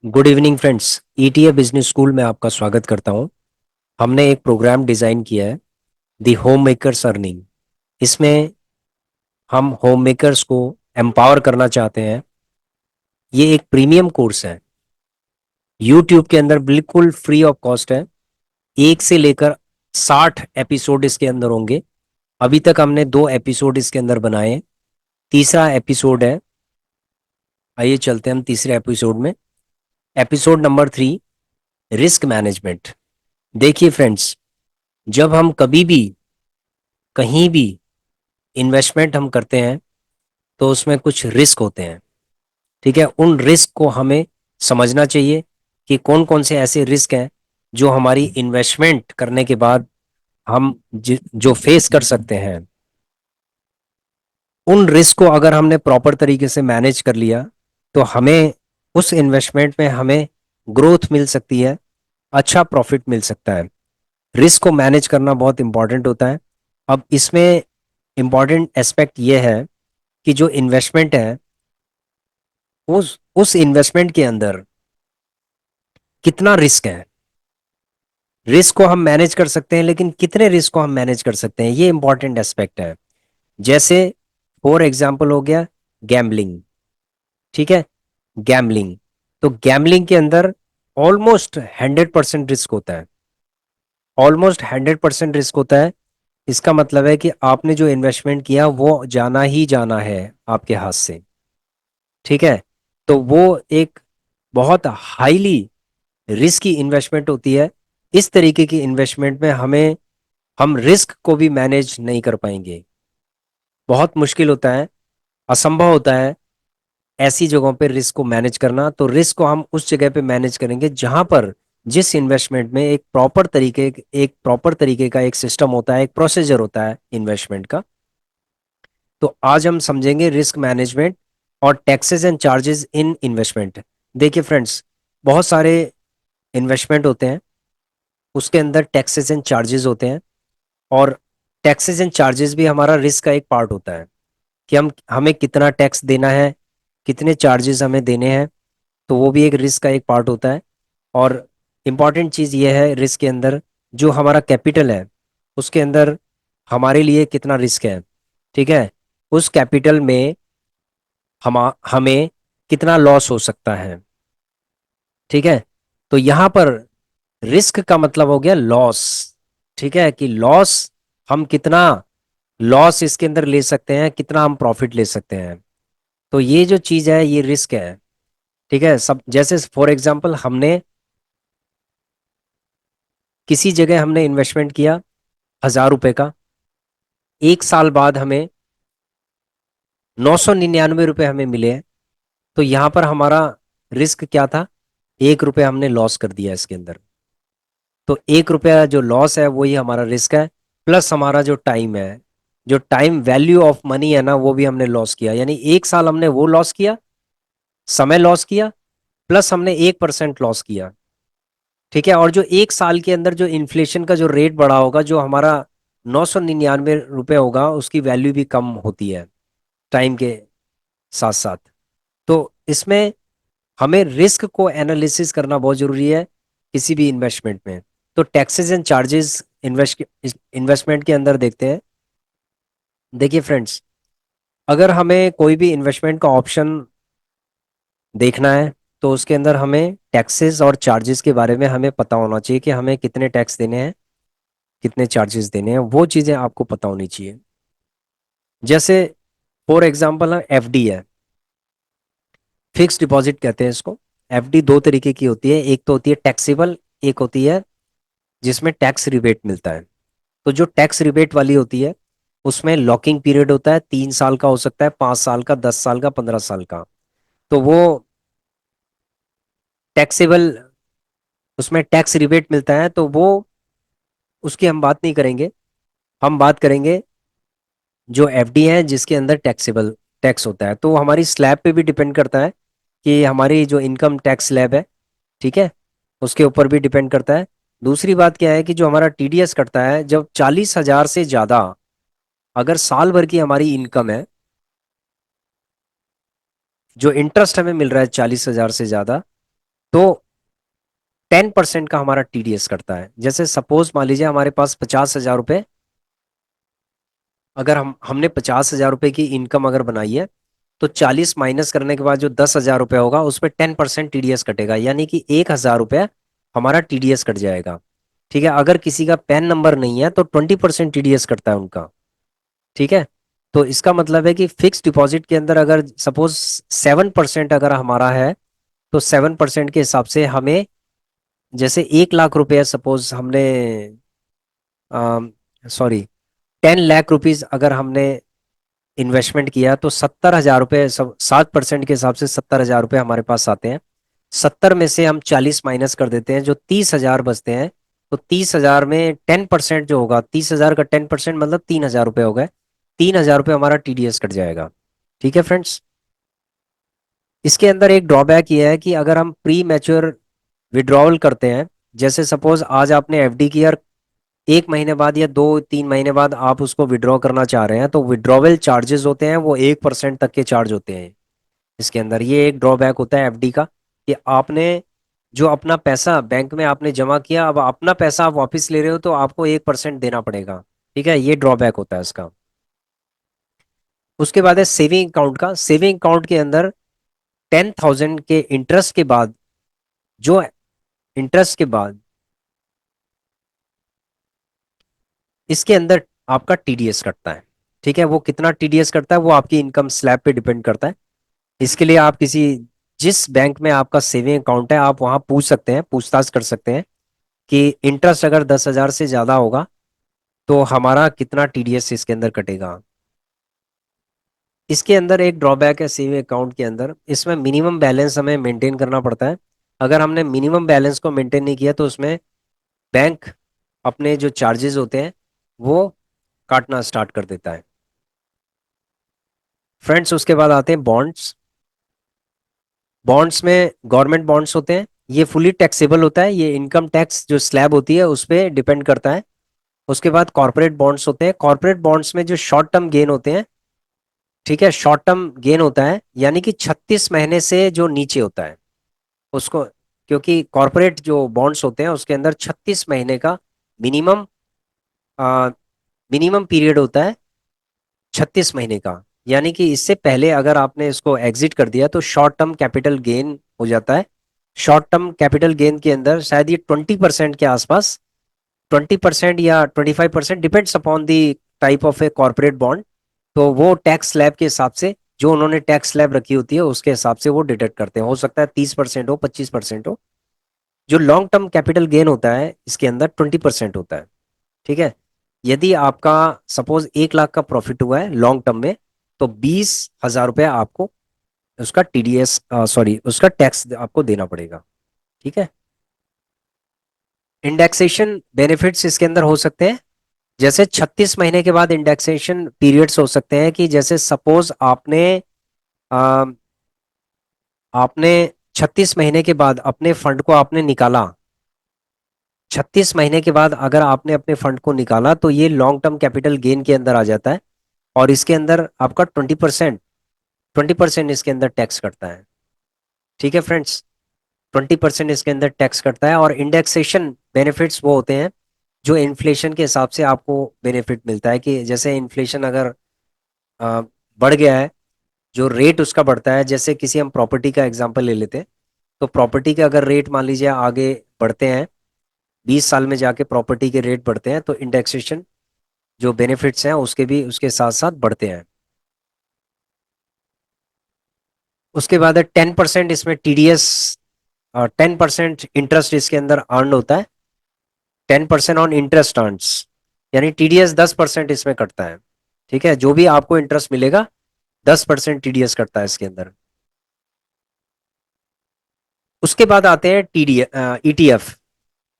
Good evening friends. ETA business school में आपका स्वागत करता हूं। हमने एक प्रोग्राम डिजाइन किया है, दी होम मेकर्स अर्निंग। इसमें हम होम मेकर्स को एम्पावर करना चाहते हैं। ये एक प्रीमियम कोर्स है, यूट्यूब के अंदर बिल्कुल फ्री ऑफ कॉस्ट है। 1 से लेकर 60 एपिसोड इसके अंदर होंगे। अभी तक हमने 2 एपिसोड इसके अंदर बनाए हैं। तीसरा एपिसोड है। आइए चलते हैं हम तीसरे एपिसोड में। Episode number 3, risk management. देखिए फ्रेंड्स, जब हम कभी भी कहीं भी इन्वेस्टमेंट हम करते हैं तो उसमें कुछ रिस्क होते हैं। ठीक है, उन रिस्क को हमें समझना चाहिए कि कौन कौन से ऐसे रिस्क हैं जो हमारी इन्वेस्टमेंट करने के बाद हम जो फेस कर सकते हैं। उन रिस्क को अगर हमने प्रॉपर तरीके से मैनेज कर लिया तो हमें उस इन्वेस्टमेंट में हमें ग्रोथ मिल सकती है, अच्छा प्रॉफिट मिल सकता है। रिस्क को मैनेज करना बहुत इंपॉर्टेंट होता है। अब इसमें इंपॉर्टेंट एस्पेक्ट ये है कि जो इन्वेस्टमेंट है, उस इन्वेस्टमेंट के अंदर कितना रिस्क है। रिस्क को हम मैनेज कर सकते हैं, लेकिन कितने रिस्क को हम मैनेज कर सकते हैं, ये इंपॉर्टेंट एस्पेक्ट है। जैसे फॉर एग्जांपल हो गया गैम्बलिंग। ठीक है, गैम्बलिंग। तो गैम्बलिंग के अंदर ऑलमोस्ट 100% रिस्क होता है। ऑलमोस्ट 100% रिस्क होता है। इसका मतलब है कि आपने जो इन्वेस्टमेंट किया वो जाना ही जाना है आपके हाथ से। ठीक है, तो वो एक बहुत हाईली रिस्की इन्वेस्टमेंट होती है। इस तरीके की इन्वेस्टमेंट में हम रिस्क को भी मैनेज नहीं कर पाएंगे। बहुत मुश्किल होता है, असंभव होता है ऐसी जगहों पे रिस्क को मैनेज करना। तो रिस्क को हम उस जगह पे मैनेज करेंगे जहां पर जिस इन्वेस्टमेंट में एक प्रॉपर तरीके का एक सिस्टम होता है, एक प्रोसीजर होता है इन्वेस्टमेंट का। तो आज हम समझेंगे रिस्क मैनेजमेंट और taxes and charges in investment. देखिए फ्रेंड्स, बहुत सारे इन्वेस्टमेंट होते हैं, उसके अंदर टैक्सेस एंड चार्जेस होते हैं। और टैक्सेस एंड चार्जेस भी हमारा रिस्क का एक पार्ट होता है कि हमें कितना टैक्स देना है, कितने चार्जेस हमें देने हैं। तो वो भी एक रिस्क का एक पार्ट होता है। और इम्पॉर्टेंट चीज़ ये है रिस्क के अंदर, जो हमारा कैपिटल है उसके अंदर हमारे लिए कितना रिस्क है। ठीक है, उस कैपिटल में हमें कितना लॉस हो सकता है। ठीक है, तो यहाँ पर रिस्क का मतलब हो गया लॉस। ठीक है, कि लॉस, हम कितना लॉस इसके अंदर ले सकते हैं, कितना हम प्रॉफिट ले सकते हैं। तो ये जो चीज है ये रिस्क है। ठीक है, सब जैसे फॉर एग्जांपल हमने किसी जगह हमने इन्वेस्टमेंट किया 1,000 रुपए का। 1 साल बाद हमें 999 रुपए हमें मिले हैं। तो यहाँ पर हमारा रिस्क क्या था? 1 रुपया हमने लॉस कर दिया इसके अंदर। तो 1 रुपया जो लॉस है वही हमारा रिस्क है। प्लस हमारा जो टाइम है, जो टाइम वैल्यू ऑफ मनी है ना, वो भी हमने लॉस किया। यानी 1 साल हमने वो लॉस किया, समय लॉस किया, प्लस हमने 1% लॉस किया। ठीक है, और जो 1 साल के अंदर जो इन्फ्लेशन का जो रेट बढ़ा होगा, जो हमारा 999 रुपये होगा, उसकी वैल्यू भी कम होती है टाइम के साथ साथ। तो इसमें हमें रिस्क को एनालिसिस करना बहुत जरूरी है किसी भी इन्वेस्टमेंट में। तो टैक्सेस एंड चार्जेस इन्वेस्टमेंट के अंदर देखते हैं। देखिए फ्रेंड्स, अगर हमें कोई भी इन्वेस्टमेंट का ऑप्शन देखना है तो उसके अंदर हमें टैक्सेस और चार्जेस के बारे में हमें पता होना चाहिए कि हमें कितने टैक्स देने हैं, कितने चार्जेस देने हैं, वो चीज़ें आपको पता होनी चाहिए। जैसे फॉर एग्जांपल एफडी है, फिक्स डिपॉजिट कहते हैं इसको। एफडी दो तरीके की होती है, एक तो होती है टैक्सेबल, एक होती है जिसमें टैक्स रिबेट मिलता है। तो जो टैक्स रिबेट वाली होती है उसमें लॉकिंग पीरियड होता है, 3 साल का हो सकता है, 5 साल का, 10 साल का, 15 साल का। तो वो टैक्सेबल, उसमें टैक्स रिबेट मिलता है, तो वो उसकी हम बात नहीं करेंगे। हम बात करेंगे जो एफडी है जिसके अंदर टैक्सेबल टैक्स होता है। तो वो हमारी स्लैब पे भी डिपेंड करता है कि हमारी जो इनकम टैक्स स्लैब है, ठीक है, उसके ऊपर भी डिपेंड करता है। दूसरी बात क्या है कि जो हमारा टीडीएस कटता है, जब 40,000 से ज्यादा अगर साल भर की हमारी इनकम है, जो इंटरेस्ट हमें मिल रहा है 40,000 से ज्यादा, तो 10% का हमारा टीडीएस कटता है। जैसे सपोज मान लीजिए हमारे पास 50,000 रुपये, अगर हमने 50,000 रुपये की इनकम अगर बनाई है, तो 40 माइनस करने के बाद जो 10,000 रुपये होगा उस पर 10% टीडीएस कटेगा, यानी कि 1,000 रुपये हमारा टीडीएस कट जाएगा। ठीक है, अगर किसी का पैन नंबर नहीं है तो 20% टीडीएस कटता है उनका। ठीक है, तो इसका मतलब है कि फिक्स डिपॉजिट के अंदर अगर सपोज 7% अगर हमारा है, तो 7% के हिसाब से हमें, जैसे 1 लाख रुपया सपोज हमने, सॉरी, 10 लाख रुपीज अगर हमने इन्वेस्टमेंट किया, तो 70,000 रुपये, 7% के हिसाब से 70,000 रुपये हमारे पास आते हैं। 70 में से हम 40 माइनस कर देते हैं, जो 30,000 बचते हैं। तो 30,000 में 10% जो होगा, 30,000 का 10% मतलब 3,000 रुपये हो गए। 3,000 रुपये हमारा टीडीएस कट जाएगा। ठीक है फ्रेंड्स, इसके अंदर एक ड्रॉबैक ये है कि अगर हम प्री मैच्योर विड्रॉवल करते हैं, जैसे सपोज आज आपने एफडी की और 1 महीने बाद या 2-3 महीने बाद आप उसको विड्रॉ करना चाह रहे हैं, तो विड्रॉवल चार्जेस होते हैं वो 1% तक के चार्ज होते हैं। इसके अंदर ये एक ड्रॉबैक होता है एफडी का, कि आपने जो अपना पैसा बैंक में आपने जमा किया, अब अपना पैसा आप वापस ले रहे हो तो आपको 1% देना पड़ेगा। ठीक है, ये ड्रॉबैक होता है इसका। उसके बाद है सेविंग अकाउंट का। सेविंग अकाउंट के अंदर 10,000 के इंटरेस्ट के बाद, जो इंटरेस्ट के बाद इसके अंदर आपका टीडीएस कटता है। ठीक है, वो कितना टीडीएस कटता है वो आपकी इनकम स्लैब पे डिपेंड करता है। इसके लिए आप किसी, जिस बैंक में आपका सेविंग अकाउंट है आप वहां पूछ सकते हैं, पूछताछ कर सकते हैं कि इंटरेस्ट अगर 10,000 से ज्यादा होगा तो हमारा कितना टीडीएस इसके अंदर कटेगा। इसके अंदर एक ड्रॉबैक है सेविंग अकाउंट के अंदर, इसमें मिनिमम बैलेंस हमें मेंटेन करना पड़ता है। अगर हमने मिनिमम बैलेंस को मेंटेन नहीं किया तो उसमें बैंक अपने जो चार्जेस होते हैं वो काटना स्टार्ट कर देता है। फ्रेंड्स, उसके बाद आते हैं बॉन्ड्स। बॉन्ड्स में गवर्नमेंट बॉन्ड्स होते हैं, ये फुली टैक्सेबल होता है, ये इनकम टैक्स जो स्लैब होती है उस पर डिपेंड करता है। उसके बाद कॉर्पोरेट बॉन्ड्स होते हैं। कॉर्पोरेट बॉन्ड्स में जो शॉर्ट टर्म गेन होते हैं, ठीक है, शॉर्ट टर्म गेन होता है यानी कि 36 महीने से जो नीचे होता है उसको, क्योंकि कॉर्पोरेट जो बॉन्ड्स होते हैं उसके अंदर 36 महीने का मिनिमम मिनिमम पीरियड होता है, 36 महीने का। यानी कि इससे पहले अगर आपने इसको एग्जिट कर दिया तो शॉर्ट टर्म कैपिटल गेन हो जाता है। शॉर्ट टर्म कैपिटल गेन के अंदर शायद ये 20% के आसपास, 20% या 25%, depends upon the type of a corporate bond. तो वो टैक्स स्लैब के हिसाब से, जो उन्होंने टैक्स स्लैब रखी होती है उसके हिसाब से वो डिडक्ट करते हैं। हो सकता है 30% हो, 25% हो। जो लॉन्ग टर्म कैपिटल गेन होता है इसके अंदर 20% होता है। ठीक है, यदि आपका सपोज 1 लाख का प्रॉफिट हुआ है लॉन्ग टर्म में, तो 20,000 रुपया आपको उसका टीडीएस, सॉरी, उसका टैक्स आपको देना पड़ेगा। ठीक है, इंडेक्सेशन बेनिफिट्स इसके अंदर हो सकते हैं। जैसे 36 महीने के बाद इंडेक्सेशन पीरियड्स हो सकते हैं, कि जैसे सपोज अ, आपने 36 महीने के बाद अपने फंड को आपने निकाला, 36 महीने के बाद अगर आपने अपने फंड को निकाला तो ये लॉन्ग टर्म कैपिटल गेन के अंदर आ जाता है, और इसके अंदर आपका 20% इसके अंदर टैक्स कटता है। ठीक है फ्रेंड्स, 20% इसके अंदर टैक्स कटता है। और इंडेक्सेशन बेनिफिट्स वो होते हैं जो इन्फ्लेशन के हिसाब से आपको बेनिफिट मिलता है, कि जैसे इन्फ्लेशन अगर अ, बढ़ गया है, जो रेट उसका बढ़ता है, जैसे किसी हम प्रॉपर्टी का एग्जांपल ले लेते हैं, तो प्रॉपर्टी के अगर रेट मान लीजिए आगे बढ़ते हैं, 20 साल में जाके प्रॉपर्टी के रेट बढ़ते हैं, तो इंडेक्सेशन जो बेनिफिट्स हैं उसके भी उसके साथ साथ बढ़ते हैं। उसके बाद है 10% इसमें टीडीएस, 10% इंटरेस्ट इसके अंदर अर्न होता है। 10% ऑन इंटरेस्ट अर्न्स, यानी टीडीएस 10% इसमें कटता है। ठीक है, जो भी आपको इंटरेस्ट मिलेगा 10% टीडीएस कटता है इसके अंदर। उसके बाद आते हैं TD ETF,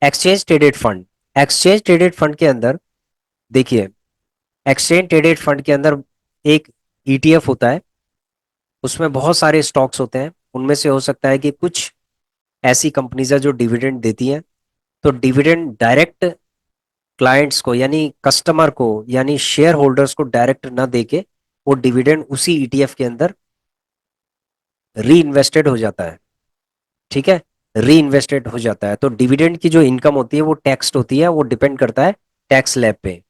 exchange traded fund. Exchange traded fund के अंदर देखिए, एक्सचेंज ट्रेडेड फंड के अंदर एक ईटीएफ होता है, उसमें बहुत सारे स्टॉक्स होते हैं। उनमें से हो सकता है कि कुछ ऐसी कंपनीज है जो डिविडेंड देती हैं, तो डिविडेंड डायरेक्ट क्लाइंट्स को यानी कस्टमर को यानी शेयर होल्डर्स को डायरेक्ट ना देके वो डिविडेंड उसी ईटीएफ के अंदर री इन्वेस्टेड हो जाता है। ठीक है, री इन्वेस्टेड हो जाता है। तो डिविडेंड की जो इनकम होती है वो टैक्स्ड होती है, वो डिपेंड करता है टैक्स स्लैब पे।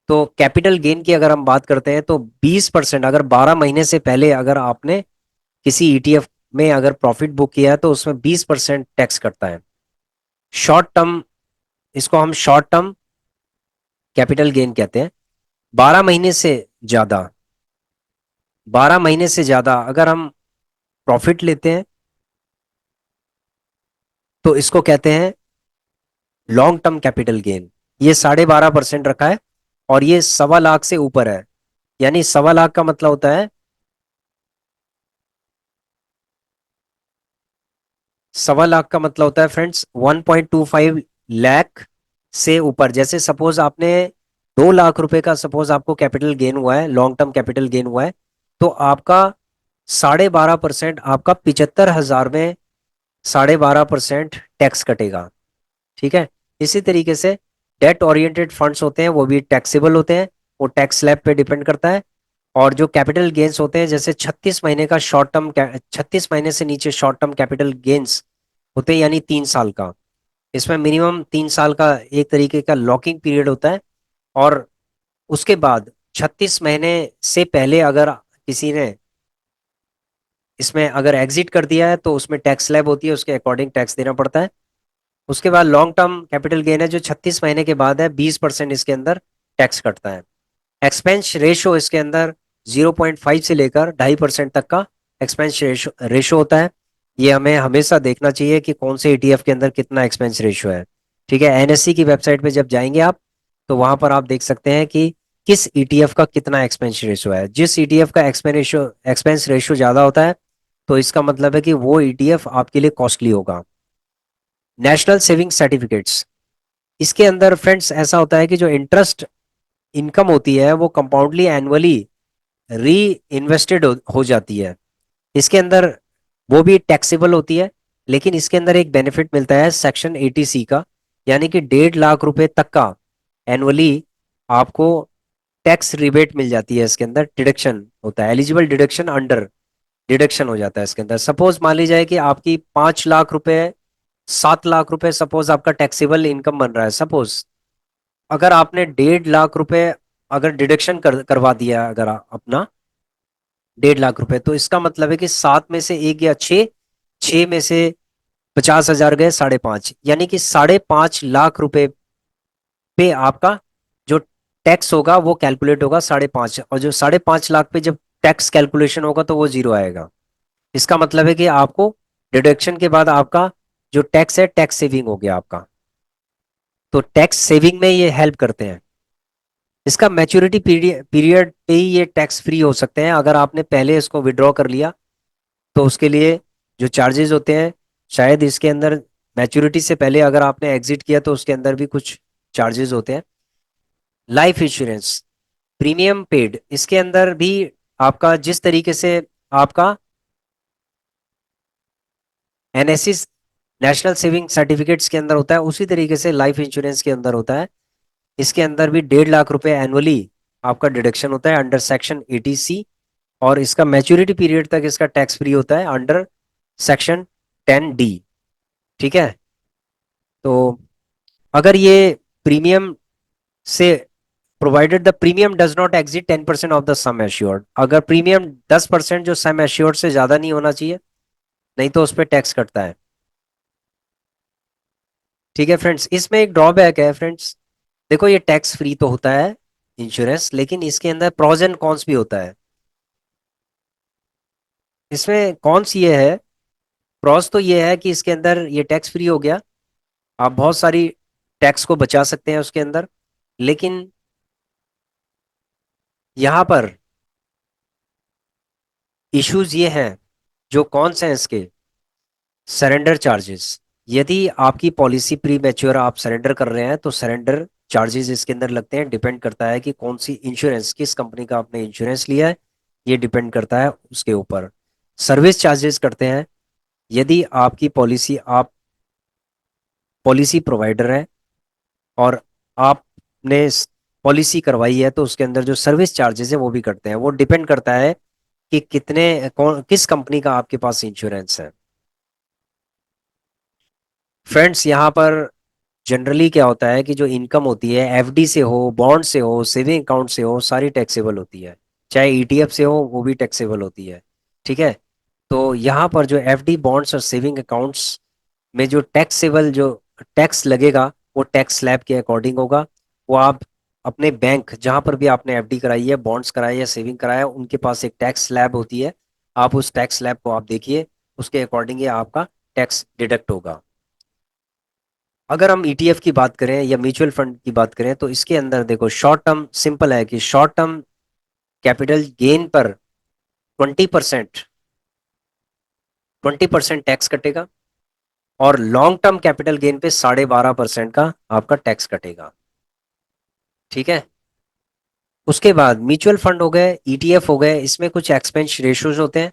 तो कैपिटल गेन की अगर हम बात करते हैं तो 20%, अगर 12 महीने से पहले अगर आपने किसी ईटीएफ में अगर प्रॉफिट बुक किया है तो उसमें 20% टैक्स कटता है। शॉर्ट टर्म, इसको हम शॉर्ट टर्म कैपिटल गेन कहते हैं। 12 महीने से ज्यादा, 12 महीने से ज्यादा अगर हम प्रॉफिट लेते हैं तो इसको कहते हैं लॉन्ग टर्म कैपिटल गेन। ये 12.5% रखा है और ये 1.25 लाख से ऊपर है। यानी 1.25 लाख का मतलब होता है, 1.25 लाख का मतलब होता है फ्रेंड्स 1.25 लाख से ऊपर। जैसे सपोज आपने 2 लाख रुपए का सपोज आपको कैपिटल गेन हुआ है, लॉन्ग टर्म कैपिटल गेन हुआ है, तो आपका 12.5%, आपका 75,000 में 12.5% टैक्स कटेगा। ठीक है। इसी तरीके से डेट ओरिएंटेड फंड्स होते हैं वो भी टैक्सेबल होते हैं, वो टैक्स स्लैब पे डिपेंड करता है। और जो कैपिटल गेन्स होते हैं जैसे 36 महीने का शॉर्ट टर्म, 36 महीने से नीचे शॉर्ट टर्म कैपिटल गेन्स होते हैं, यानी 3 साल का। इसमें मिनिमम 3 साल का एक तरीके का लॉकिंग पीरियड होता है। और उसके बाद 36 महीने से पहले अगर किसी ने इसमें अगर एग्जिट कर दिया है तो उसमें टैक्स स्लैब होती है, उसके अकॉर्डिंग टैक्स देना पड़ता है। उसके बाद लॉन्ग टर्म कैपिटल गेन है जो 36 महीने के बाद है, 20% इसके अंदर टैक्स कटता है। एक्सपेंस रेशो इसके अंदर 0.5 से लेकर 2.5% तक का एक्सपेंस रेशो होता है। ये हमें हमेशा देखना चाहिए कि कौन से ईटीएफ के अंदर कितना एक्सपेंस रेशो है। ठीक है। एनएससी की वेबसाइट पे जब जाएंगे आप तो वहां पर आप देख सकते हैं कि किस ईटीएफ का कितना एक्सपेंस रेशो है। जिस ईटीएफ का एक्सपेंस रेशो ज्यादा होता है तो इसका मतलब है कि वो ईटीएफ आपके लिए कॉस्टली होगा। नेशनल सेविंग सर्टिफिकेट्स, इसके अंदर फ्रेंड्स ऐसा होता है कि जो इंटरेस्ट इनकम होती है वो कंपाउंडली एनुअली री इन्वेस्टेड हो जाती है। इसके अंदर वो भी टैक्सेबल होती है, लेकिन इसके अंदर एक बेनिफिट मिलता है सेक्शन 80C का, यानी कि 1.5 लाख रुपए तक का एनुअली आपको टैक्स रिबेट मिल जाती है। इसके अंदर डिडक्शन होता है, एलिजिबल डिडक्शन अंडर डिडक्शन हो जाता है इसके अंदर। सपोज मान ली जाए कि आपकी 5 लाख रुपए, 7 लाख रुपए सपोज आपका टैक्सेबल इनकम बन रहा है। सपोज अगर आपने 1.5 लाख रुपए अगर डिडक्शन करवा दिया अगर अपना 1.5 लाख रुपए, तो इसका मतलब है कि 7 में से 1 या 6, 6 में से 50,000 गए 5.5, यानी कि 5.5 लाख रुपए पे आपका जो टैक्स होगा वो कैलकुलेट होगा 5.5, और जो 5.5 लाख पे जब टैक्स कैलकुलेशन होगा तो वो जीरो आएगा। इसका मतलब है कि आपको डिडक्शन के बाद आपका जो टैक्स है टैक्स सेविंग हो गया आपका। तो टैक्स सेविंग में ये हेल्प करते हैं। इसका मैच्योरिटी पीरियड पे ही ये टैक्स फ्री हो सकते हैं। अगर आपने पहले इसको विड्रॉ कर लिया तो उसके लिए जो चार्जेस होते हैं, शायद इसके अंदर मैच्योरिटी से पहले अगर आपने एग्जिट किया तो उसके अंदर भी कुछ चार्जेस होते हैं। लाइफ इंश्योरेंस प्रीमियम पेड, इसके अंदर भी आपका जिस तरीके से आपका एनएससी नेशनल सेविंग सर्टिफिकेट्स के अंदर होता है उसी तरीके से लाइफ इंश्योरेंस के अंदर होता है। इसके अंदर भी 1.5 लाख रुपए एनुअली आपका डिडक्शन होता है अंडर सेक्शन 80C। और इसका मैच्योरिटी पीरियड तक इसका टैक्स फ्री होता है अंडर सेक्शन 10D। ठीक है। तो अगर ये प्रीमियम से provided the premium does not exit 10% of the sum assured, अगर प्रीमियम 10% जो सम एश्योर्ड से ज्यादा नहीं होना चाहिए, नहीं तो उस पर टैक्स कटता है। ठीक है फ्रेंड्स। इसमें एक ड्रॉबैक है फ्रेंड्स, देखो ये टैक्स फ्री तो होता है इंश्योरेंस, लेकिन इसके अंदर प्रॉज एंड कॉन्स भी होता है। इसमें कॉन्स ये है, प्रॉस तो ये है कि इसके अंदर ये टैक्स फ्री हो गया, आप बहुत सारी टैक्स को बचा सकते हैं उसके अंदर। लेकिन यहां पर इश्यूज ये हैं, जो कॉन्स हैं इसके, सरेंडर चार्जेस। यदि आपकी पॉलिसी प्री मैच्योर आप सरेंडर कर रहे हैं तो सरेंडर चार्जेस इसके अंदर लगते हैं। डिपेंड करता है कि कौन सी इंश्योरेंस, किस कंपनी का आपने इंश्योरेंस लिया है, ये डिपेंड करता है उसके ऊपर। सर्विस चार्जेस करते हैं, यदि आपकी पॉलिसी, आप पॉलिसी प्रोवाइडर है और आपने पॉलिसी करवाई है तो उसके अंदर जो सर्विस चार्जेस है वो भी कटते हैं। वो डिपेंड करता है कि किस कंपनी का आपके पास इंश्योरेंस है। फ्रेंड्स यहाँ पर जनरली क्या होता है कि जो इनकम होती है एफडी से हो, बॉन्ड से हो, सेविंग अकाउंट से हो, सारी टैक्सेबल होती है। चाहे ईटीएफ से हो वो भी टैक्सेबल होती है। ठीक है। तो यहाँ पर जो एफडी, बॉन्ड्स और सेविंग अकाउंट्स में जो टैक्सेबल जो टैक्स लगेगा वो टैक्स स्लैब के अकॉर्डिंग होगा। वो आप अपने बैंक जहाँ पर भी आपने एफडी कराई है, बॉन्ड्स कराए या सेविंग कराया है, उनके पास एक टैक्स स्लैब होती है। आप उस टैक्स स्लैब को आप देखिए, उसके अकॉर्डिंग ही आपका टैक्स डिडक्ट होगा। अगर हम ईटीएफ की बात करें या म्यूचुअल फंड की बात करें तो इसके अंदर देखो, शॉर्ट टर्म सिंपल है कि शॉर्ट टर्म कैपिटल गेन पर 20% 20% टैक्स कटेगा, और लॉन्ग टर्म कैपिटल गेन पे 12.5% का आपका टैक्स कटेगा। ठीक है। उसके बाद म्यूचुअल फंड हो गए, ईटीएफ हो गए, इसमें कुछ एक्सपेंस रेशियोज होते हैं।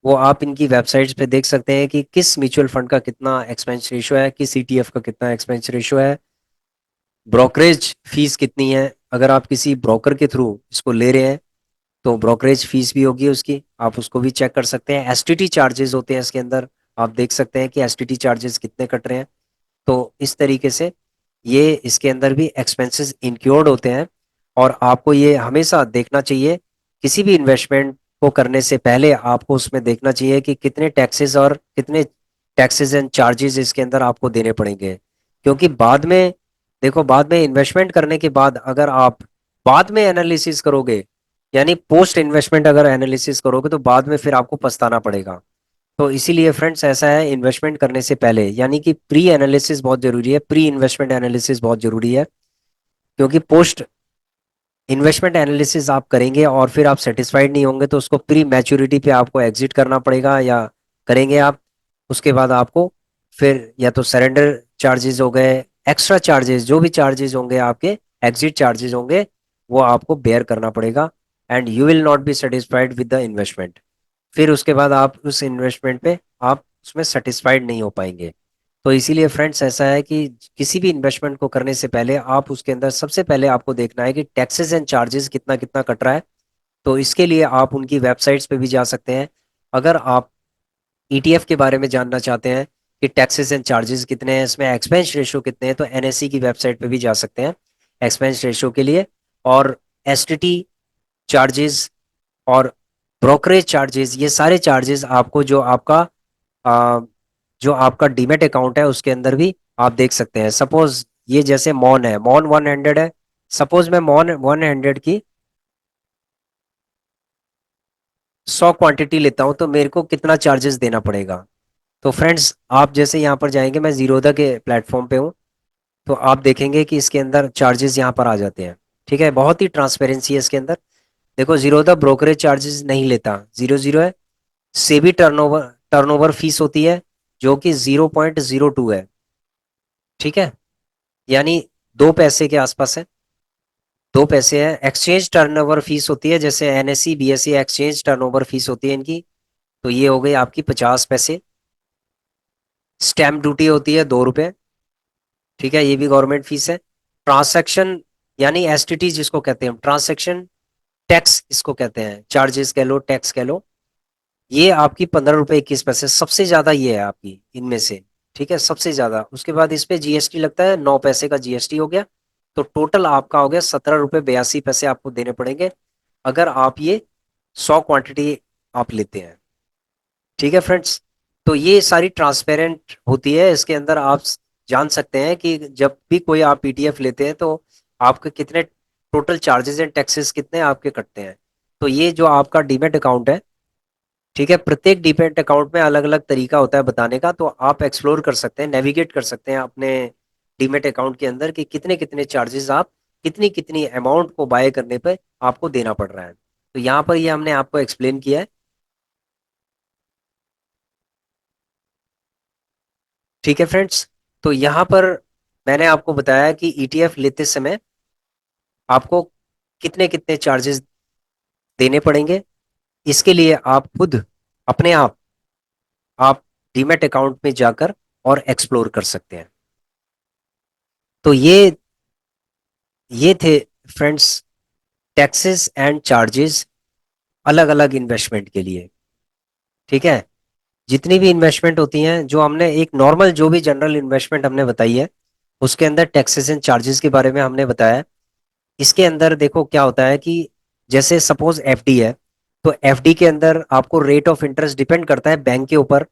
वो आप इनकी वेबसाइट्स पे देख सकते हैं कि किस म्यूचुअल फंड का कितना एक्सपेंस रेशियो है, किस ईटीएफ का कितना एक्सपेंस रेशियो है, ब्रोकरेज फीस कितनी है। अगर आप किसी ब्रोकर के थ्रू इसको ले रहे हैं तो ब्रोकरेज फीस भी होगी उसकी, आप उसको भी चेक कर सकते हैं। एसटीटी चार्जेस होते हैं इसके अंदर, आप देख सकते हैं कि एसटीटी चार्जेस कितने कट रहे हैं। तो इस तरीके से ये इसके अंदर भी एक्सपेंसेस इंक्लूड होते हैं। और आपको ये हमेशा देखना चाहिए, किसी भी इन्वेस्टमेंट को करने से पहले आपको उसमें देखना चाहिए कि कितने टैक्सेस और कितने टैक्सेस एंड चार्जेस इसके अंदर आपको देने पड़ेंगे। क्योंकि बाद में देखो, बाद में इन्वेस्टमेंट करने के बाद अगर आप बाद में एनालिसिस करोगे, यानी पोस्ट इन्वेस्टमेंट अगर एनालिसिस करोगे, तो बाद में फिर आपको पछताना पड़ेगा। तो इसीलिए फ्रेंड्स ऐसा है, इन्वेस्टमेंट करने से पहले यानी कि प्री एनालिसिस बहुत जरूरी है, प्री इन्वेस्टमेंट एनालिसिस बहुत जरूरी है। क्योंकि पोस्ट इन्वेस्टमेंट एनालिसिस आप करेंगे और फिर आप सेटिस्फाइड नहीं होंगे तो उसको प्री मैच्योरिटी पे आपको एग्जिट करना पड़ेगा, या करेंगे आप। उसके बाद आपको फिर या तो सरेंडर चार्जेस हो गए, एक्स्ट्रा चार्जेस जो भी चार्जेस होंगे आपके, एग्जिट चार्जेस होंगे, वो आपको बेयर करना पड़ेगा। And you will not be satisfied with the investment. फिर उसके बाद आप उस इन्वेस्टमेंट पे आप उसमें सेटिस्फाइड नहीं हो पाएंगे। तो इसीलिए फ्रेंड्स ऐसा है कि किसी भी इन्वेस्टमेंट को करने से पहले आप उसके अंदर सबसे पहले आपको देखना है कि टैक्सेस एंड चार्जेस कितना कितना कट रहा है। तो इसके लिए आप उनकी वेबसाइट्स पे भी जा सकते हैं। अगर आप ईटीएफ के बारे में जानना चाहते हैं कि टैक्सेस एंड चार्जेस कितने हैं, इसमें एक्सपेंस रेशियो कितने हैं, तो एनएससी की वेबसाइट पे भी जा सकते हैं एक्सपेंस रेशियो के लिए। और एसटीटी चार्जेस और ब्रोकरेज चार्जेस, ये सारे चार्जेस आपको आ, जो आपका डीमेट अकाउंट है उसके अंदर भी आप देख सकते हैं। सपोज ये जैसे मॉन है, मॉन 100 है। सपोज मैं मॉन 100 की 100 क्वांटिटी लेता हूं तो मेरे को कितना चार्जेस देना पड़ेगा। तो फ्रेंड्स आप जैसे यहाँ पर जाएंगे, मैं जीरोधा के प्लेटफॉर्म पे हूँ, तो आप देखेंगे कि इसके अंदर चार्जेस यहाँ पर आ जाते हैं। ठीक है, बहुत ही ट्रांसपेरेंसी है इसके अंदर। देखो, जीरोधा ब्रोकरेज चार्जेस नहीं लेता, 00 है। सेबी टर्नओवर टर्नओवर फीस होती है जो कि 0.02 है। ठीक है, यानी 2 पैसे के आसपास है, 2 पैसे है। एक्सचेंज टर्नओवर फीस होती है, जैसे NSC BSc exchange turnover fees होती है इनकी, तो ये हो गई आपकी 50 पैसे। स्टैम्प ड्यूटी होती है 2 रुपए। ठीक है, ये भी गवर्नमेंट फीस है। ट्रांसैक्शन यानी एसटीटी जिसको कहते हैं, ट्रांसैक्शन टैक्स इसको कहते हैं, चार्जेस कह लो, टैक्स कह लो, ये आपकी 15 रुपए 21 पैसे सबसे ज्यादा ये है आपकी इनमें से। ठीक है, सबसे ज्यादा। उसके बाद इस पे जीएसटी लगता है, 9 पैसे का जीएसटी हो गया। तो टोटल आपका हो गया 17 रुपए 82 पैसे आपको देने पड़ेंगे अगर आप ये 100 क्वांटिटी आप लेते हैं। ठीक है फ्रेंड्स, तो ये सारी ट्रांसपेरेंट होती है, इसके अंदर आप जान सकते हैं कि जब भी कोई आप पीटीएफ लेते हैं तो आपके कितने टोटल चार्जेस एंड टैक्सेस कितने आपके कटते हैं। तो ये जो आपका डीमेट अकाउंट है, ठीक है, प्रत्येक डीमेट अकाउंट में अलग अलग तरीका होता है बताने का, तो आप एक्सप्लोर कर सकते हैं, नेविगेट कर सकते हैं अपने डीमेट अकाउंट के अंदर कि कितने कितने चार्जेस आप कितनी कितनी अमाउंट को बाय करने पे आपको देना पड़ रहा है। तो यहाँ पर ये हमने आपको एक्सप्लेन किया है। ठीक है फ्रेंड्स, तो यहाँ पर मैंने आपको बताया कि ईटीएफ लेते समय आपको कितने कितने चार्जेस देने पड़ेंगे। इसके लिए आप खुद अपने आप डीमेट अकाउंट में जाकर और एक्सप्लोर कर सकते हैं। तो ये थे फ्रेंड्स टैक्सेस एंड चार्जेस अलग अलग इन्वेस्टमेंट के लिए। ठीक है, जितनी भी इन्वेस्टमेंट होती हैं, जो हमने एक नॉर्मल जो भी जनरल इन्वेस्टमेंट हमने बताई है, उसके अंदर टैक्सेशन चार्जेस के बारे में हमने बताया। इसके अंदर देखो क्या होता है कि जैसे सपोज एफडी है, तो एफडी के अंदर आपको रेट ऑफ इंटरेस्ट डिपेंड करता है बैंक के ऊपर।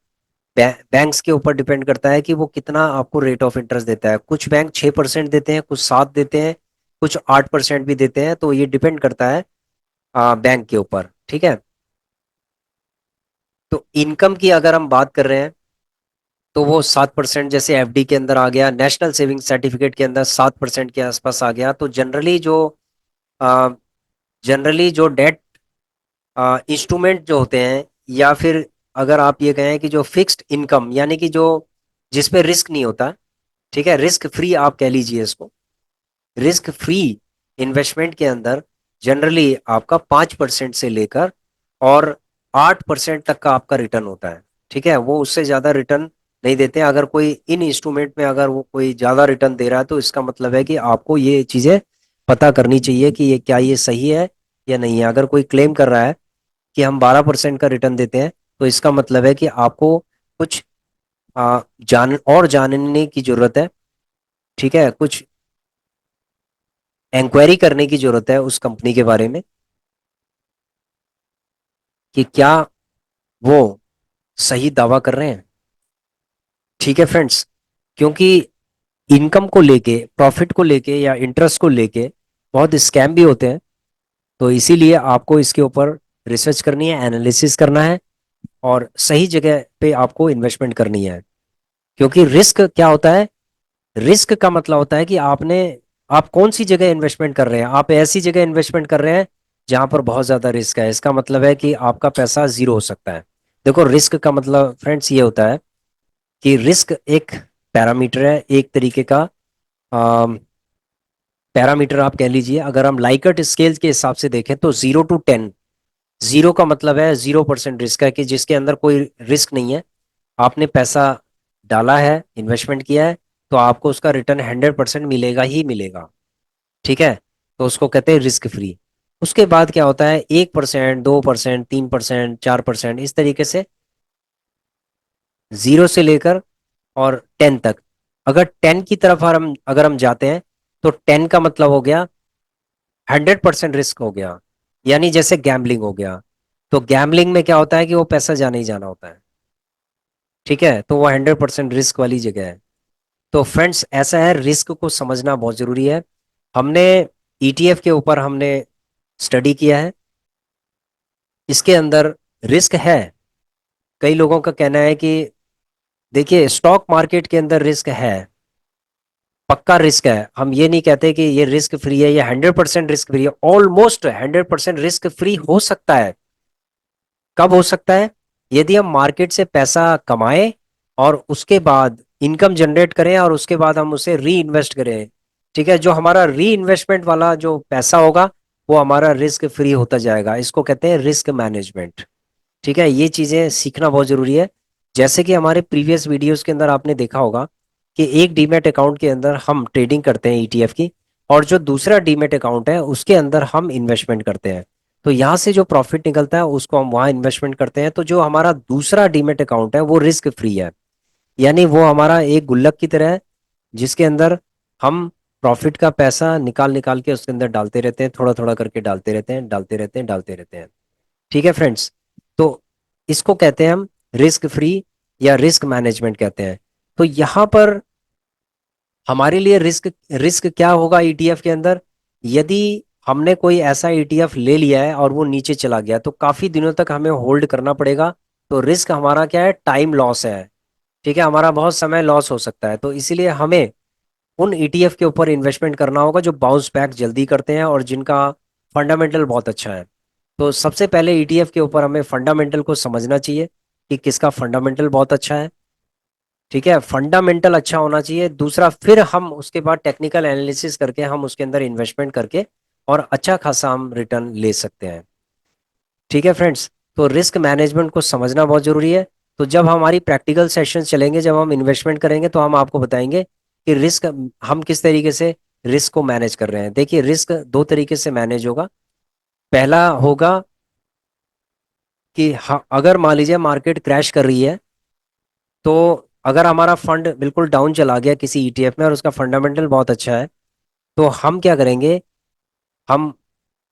बैंक्स के ऊपर डिपेंड करता है कि वो कितना आपको रेट ऑफ इंटरेस्ट देता है। कुछ बैंक 6% देते हैं, कुछ 7 देते हैं, कुछ 8% भी देते हैं। तो ये डिपेंड करता है बैंक के ऊपर, ठीक है। तो इनकम की अगर हम बात कर रहे हैं, तो वो 7% जैसे एफडी के अंदर आ गया, नेशनल सेविंग सर्टिफिकेट के अंदर 7% के आसपास आ गया। तो जनरली जो डेट इंस्ट्रूमेंट जो होते हैं, या फिर अगर आप ये कहें कि जो फिक्स्ड इनकम, यानी कि जो जिसपे रिस्क नहीं होता, ठीक है, रिस्क फ्री आप कह लीजिए इसको। रिस्क फ्री इन्वेस्टमेंट के अंदर जनरली आपका 5% से लेकर और 8% तक का आपका रिटर्न होता है, ठीक है। वो उससे ज्यादा रिटर्न नहीं देते। अगर कोई इन इंस्ट्रूमेंट में अगर वो कोई ज्यादा रिटर्न दे रहा है, तो इसका मतलब है कि आपको ये चीजें पता करनी चाहिए कि ये क्या ये सही है या नहीं है। अगर कोई क्लेम कर रहा है कि हम 12% का रिटर्न देते हैं, तो इसका मतलब है कि आपको कुछ जानने की जरूरत है, ठीक है। कुछ इंक्वायरी करने की जरूरत है उस कंपनी के बारे में कि क्या वो सही दावा कर रहे हैं, ठीक है फ्रेंड्स। क्योंकि इनकम को लेके, प्रॉफिट को लेके या इंटरेस्ट को लेके बहुत स्कैम भी होते हैं। तो इसीलिए आपको इसके ऊपर रिसर्च करनी है, एनालिसिस करना है, और सही जगह पे आपको इन्वेस्टमेंट करनी है। क्योंकि रिस्क क्या होता है, रिस्क का मतलब होता है कि आप कौन सी जगह इन्वेस्टमेंट कर रहे हैं। आप ऐसी जगह इन्वेस्टमेंट कर रहे हैं जहां पर बहुत ज्यादा रिस्क है, इसका मतलब है कि आपका पैसा जीरो हो सकता है। देखो, रिस्क का मतलब फ्रेंड्स ये होता है कि रिस्क एक पैरामीटर है, एक तरीके का पैरामीटर आप कह लीजिए। अगर हम लाइकर्ट स्केल के हिसाब से देखें तो 0 to 10, 0 का मतलब है 0% रिस्क है, कि जिसके अंदर कोई रिस्क नहीं है। आपने पैसा डाला है, इन्वेस्टमेंट किया है, तो आपको उसका रिटर्न 100% मिलेगा ही मिलेगा, ठीक है। तो उसको कहते हैं रिस्क फ्री। उसके बाद क्या होता है, 1%, 2%, 3%, 4%, इस तरीके से 0 से लेकर और 10 तक। अगर 10 की तरफ अगर हम जाते हैं, तो 10 का मतलब हो गया 100% रिस्क हो गया, यानी जैसे गैम्बलिंग हो गया। तो गैम्बलिंग में क्या होता है कि वो पैसा जाना ही जाना होता है, ठीक है। तो वो 100% रिस्क वाली जगह है। तो फ्रेंड्स ऐसा है, रिस्क को समझना बहुत जरूरी है। हमने ईटीएफ के ऊपर हमने स्टडी किया है। इसके अंदर रिस्क है। कई लोगों का कहना है कि देखिए, स्टॉक मार्केट के अंदर रिस्क है, पक्का रिस्क है। हम ये नहीं कहते कि ये रिस्क फ्री है, ये 100% रिस्क फ्री है। ऑलमोस्ट 100% रिस्क फ्री हो सकता है। कब हो सकता है? यदि हम मार्केट से पैसा कमाएं और उसके बाद इनकम जनरेट करें और उसके बाद हम उसे री इन्वेस्ट करें, ठीक है। जो हमारा री इन्वेस्टमेंट वाला जो पैसा होगा, वो हमारा रिस्क फ्री होता जाएगा। इसको कहते हैं रिस्क मैनेजमेंट, ठीक है। ये चीजें सीखना बहुत जरूरी है। जैसे कि हमारे प्रीवियस वीडियोस के अंदर आपने देखा होगा कि एक डीमेट अकाउंट के अंदर हम ट्रेडिंग करते हैं ईटीएफ की, और जो दूसरा डीमेट अकाउंट है उसके अंदर हम इन्वेस्टमेंट करते हैं। तो यहाँ से जो प्रॉफिट निकलता है उसको हम वहाँ इन्वेस्टमेंट करते हैं। तो जो हमारा दूसरा डीमेट अकाउंट है वो रिस्क फ्री है, यानी वो हमारा एक गुल्लक की तरह है, जिसके अंदर हम प्रॉफिट का पैसा निकाल निकाल के उसके अंदर डालते रहते हैं, थोड़ा थोड़ा करके डालते रहते हैं, डालते रहते हैं, डालते रहते हैं, ठीक है फ्रेंड्स। तो इसको कहते हैं हम रिस्क फ्री या रिस्क मैनेजमेंट कहते हैं। तो यहाँ पर हमारे लिए रिस्क रिस्क क्या होगा ईटीएफ के अंदर? यदि हमने कोई ऐसा ईटीएफ ले लिया है और वो नीचे चला गया, तो काफी दिनों तक हमें होल्ड करना पड़ेगा। तो रिस्क हमारा क्या है? टाइम लॉस है, ठीक है। हमारा बहुत समय लॉस हो सकता है। तो इसीलिए हमें उन ईटीएफ के ऊपर इन्वेस्टमेंट करना होगा जो बाउंस बैक जल्दी करते हैं और जिनका फंडामेंटल बहुत अच्छा है। तो सबसे पहले ईटीएफ के ऊपर हमें फंडामेंटल को समझना चाहिए कि किसका फंडामेंटल बहुत अच्छा है, ठीक है। फंडामेंटल अच्छा होना चाहिए। दूसरा, फिर हम उसके बाद टेक्निकल एनालिसिस करके हम उसके अंदर इन्वेस्टमेंट करके और अच्छा खासा हम रिटर्न ले सकते हैं, ठीक है फ्रेंड्स। तो रिस्क मैनेजमेंट को समझना बहुत जरूरी है। तो जब हमारी प्रैक्टिकल सेशंस चलेंगे, जब हम इन्वेस्टमेंट करेंगे, तो हम आपको बताएंगे कि रिस्क हम किस तरीके से रिस्क को मैनेज कर रहे हैं। देखिए, रिस्क दो तरीके से मैनेज होगा। पहला होगा कि अगर मान लीजिए मार्केट क्रैश कर रही है, तो अगर हमारा फंड बिल्कुल डाउन चला गया किसी ईटीएफ में और उसका फंडामेंटल बहुत अच्छा है, तो हम क्या करेंगे, हम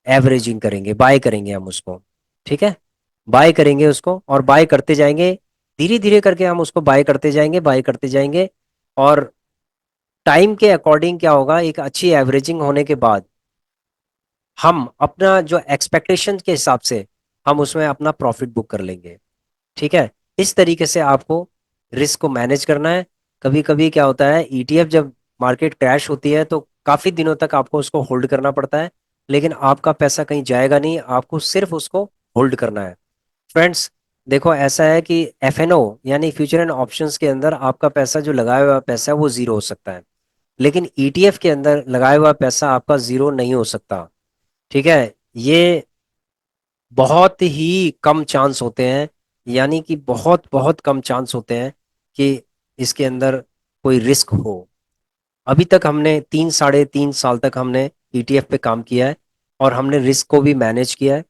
एवरेजिंग करेंगे, बाय करेंगे हम उसको। ठीक है, बाय करेंगे उसको और बाय करते जाएंगे, धीरे धीरे करके हम उसको बाय करते जाएंगे, बाय करते जाएंगे। और टाइम के अकॉर्डिंग क्या होगा, एक अच्छी एवरेजिंग होने के बाद हम अपना जो एक्सपेक्टेशन के हिसाब से हम उसमें अपना प्रॉफिट बुक कर लेंगे। ठीक है, इस तरीके से आपको रिस्क को मैनेज करना है। कभी कभी क्या होता है, ईटीएफ जब मार्केट क्रैश होती है तो काफी दिनों तक आपको उसको होल्ड करना पड़ता है, लेकिन आपका पैसा कहीं जाएगा नहीं, आपको सिर्फ उसको होल्ड करना है। फ्रेंड्स, देखो ऐसा है कि एफएनओ यानी फ्यूचर एंड ऑप्शंस के अंदर आपका पैसा जो लगाया हुआ पैसा है वो जीरो हो सकता है, लेकिन ईटीएफ के अंदर लगाया हुआ पैसा आपका जीरो नहीं हो सकता। ठीक है, ये बहुत ही कम चांस होते हैं, यानी कि बहुत बहुत कम चांस होते हैं कि इसके अंदर कोई रिस्क हो। अभी तक हमने 3 साढ़े 3 साल तक हमने ईटीएफ पे काम किया है और हमने रिस्क को भी मैनेज किया है।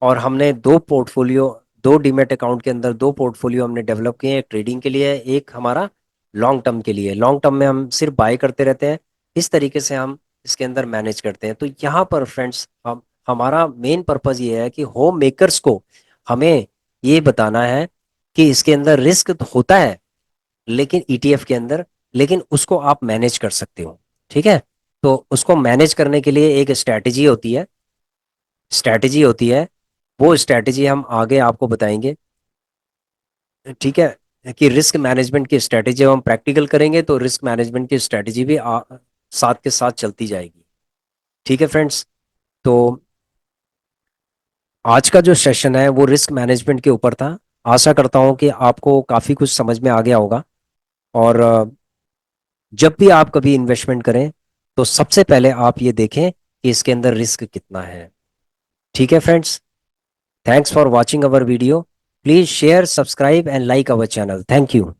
और हमने दो पोर्टफोलियो, दो डीमेट अकाउंट के अंदर दो पोर्टफोलियो हमने डेवलप किए हैं, एक ट्रेडिंग के लिए है, एक हमारा लॉन्ग टर्म के लिए। लॉन्ग टर्म में हम सिर्फ बाय करते रहते हैं, इस तरीके से हम इसके अंदर मैनेज करते हैं। तो यहाँ पर फ्रेंड्स, हम हमारा मेन पर्पस ये है कि होम मेकर्स को हमें ये बताना है कि इसके अंदर रिस्क तो होता है लेकिन ईटीएफ के अंदर, लेकिन उसको आप मैनेज कर सकते हो। ठीक है, तो उसको मैनेज करने के लिए एक स्ट्रैटेजी होती है, वो स्ट्रैटेजी हम आगे आपको बताएंगे। ठीक है, कि रिस्क मैनेजमेंट की स्ट्रैटेजी हम प्रैक्टिकल करेंगे तो रिस्क मैनेजमेंट की स्ट्रैटेजी भी साथ के साथ चलती जाएगी। ठीक है फ्रेंड्स, तो आज का जो सेशन है वो रिस्क मैनेजमेंट के ऊपर था। आशा करता हूँ कि आपको काफ़ी कुछ समझ में आ गया होगा। और जब भी आप कभी इन्वेस्टमेंट करें तो सबसे पहले आप ये देखें कि इसके अंदर रिस्क कितना है। ठीक है friends, thanks for watching our video. Please share, subscribe and like our channel. Thank you.